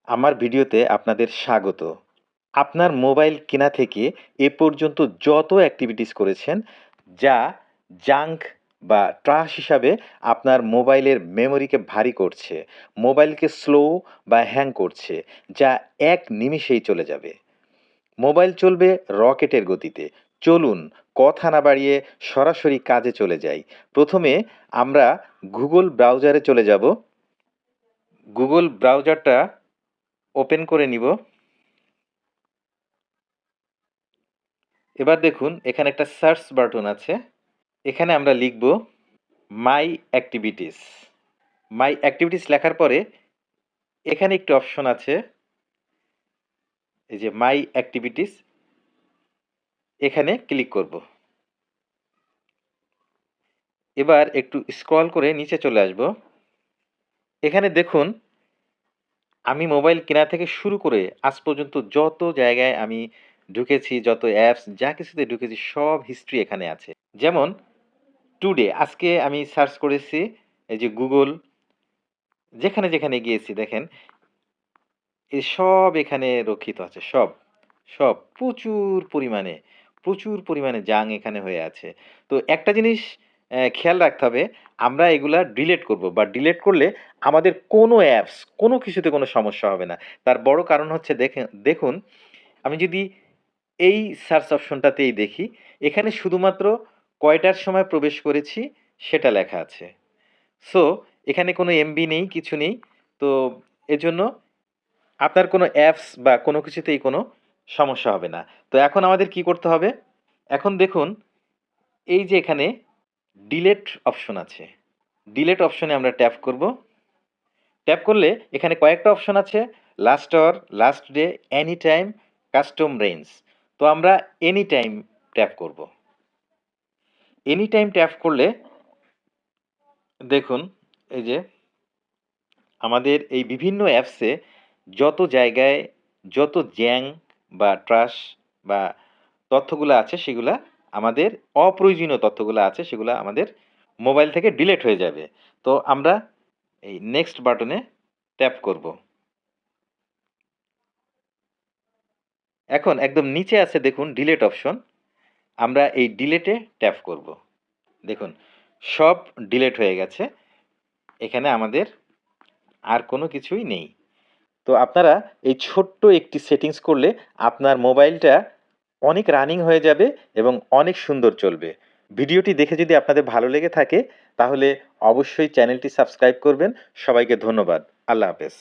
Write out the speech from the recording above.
আমার ভিডিওতে আপনাদের স্বাগত। আপনার মোবাইল কেনা থেকে এ পর্যন্ত যত অ্যাক্টিভিটিস করেছেন, যা জাঙ্ক বা ট্রাশ হিসাবে আপনার মোবাইলের মেমোরিকে ভারী করছে, মোবাইলকে স্লো বা হ্যাং করছে, যা এক নিমিষেই চলে যাবে। মোবাইল চলবে রকেটের গতিতে। চলুন কথা না বাড়িয়ে সরাসরি কাজে চলে যাই। প্রথমে আমরা গুগল ব্রাউজারে চলে যাব। গুগল ব্রাউজারটা ওপেন করে নিব। এবার দেখুন এখানে একটা সার্চ বাটন আছে। এখানে আমরা লিখব মাই অ্যাক্টিভিটিস। মাই অ্যাক্টিভিটিস লেখার পরে এখানে একটি অপশন আছে, এই যে মাই অ্যাক্টিভিটিস, এখানে ক্লিক করব। এবার একটু স্ক্রল করে নিচে চলে আসব। এখানে দেখুন আমি মোবাইল কেনা থেকে শুরু করে আজ পর্যন্ত যত জায়গায় আমি ঢুকেছি, যত অ্যাপস যা কিছুতে ঢুকেছি সব হিস্ট্রি এখানে আছে। যেমন টুডে আজকে আমি সার্চ করেছি, এই যে গুগল, যেখানে যেখানে গিয়েছি দেখেন এই সব এখানে রক্ষিত আছে। সব সব প্রচুর পরিমাণে জাং এখানে হয়ে আছে। তো একটা জিনিস খেয়াল রাখতে হবে, আমরা এগুলা ডিলিট করব বা ডিলিট করলে আমাদের কোনো অ্যাপস কোনো কিছুতে কোনো সমস্যা হবে না। তার বড় কারণ হচ্ছে দেখুন আমি যদি এই সার্চ অপশনটাতেই দেখি, এখানে শুধুমাত্র কয়টার সময় প্রবেশ করেছি সেটা লেখা আছে। সো এখানে কোনো এমবি নেই, কিছু নেই। তো এজন্য আপনার কোনো অ্যাপস বা কোনো কিছুতেই কোনো সমস্যা হবে না। তো এখন আমাদের কি করতে হবে? এখন দেখুন এই যে এখানে ডিলিট অপশন আছে। ডিলিট অপশনে আমরা ট্যাপ করব। ট্যাপ করলে এখানে কয়েকটা অপশন আছে, last hour, last day, any time, custom range. তো আমরা এনি টাইম ট্যাপ করব। এনি টাইম ট্যাপ করলে দেখুন এই যে আমাদের এই বিভিন্ন অ্যাপসে যত জায়গায় যত জ্যাং বা ট্রাশ বা তথ্যগুলো আছে সেগুলা আমাদের অপ্রয়োজনীয় তথ্যগুলো আছে সেগুলা আমাদের মোবাইল থেকে ডিলিট হয়ে যাবে। তো আমরা এই নেক্সট বাটনে ট্যাপ করব। এখন একদম নিচে আছে দেখুন ডিলিট অপশন। আমরা এই ডিলিটে ট্যাপ করব। দেখুন সব ডিলিট হয়ে গেছে। এখানে আমাদের আর কোনো কিছুই নেই। তো আপনারা এই ছোট্ট একটি সেটিংস করলে আপনার মোবাইলটা অনেক রানিং হয়ে যাবে এবং অনেক সুন্দর চলবে। ভিডিওটি দেখে যদি আপনাদের ভালো লেগে থাকে তাহলে অবশ্যই চ্যানেলটি সাবস্ক্রাইব করবেন। সবাইকে ধন্যবাদ। আল্লাহ হাফেজ।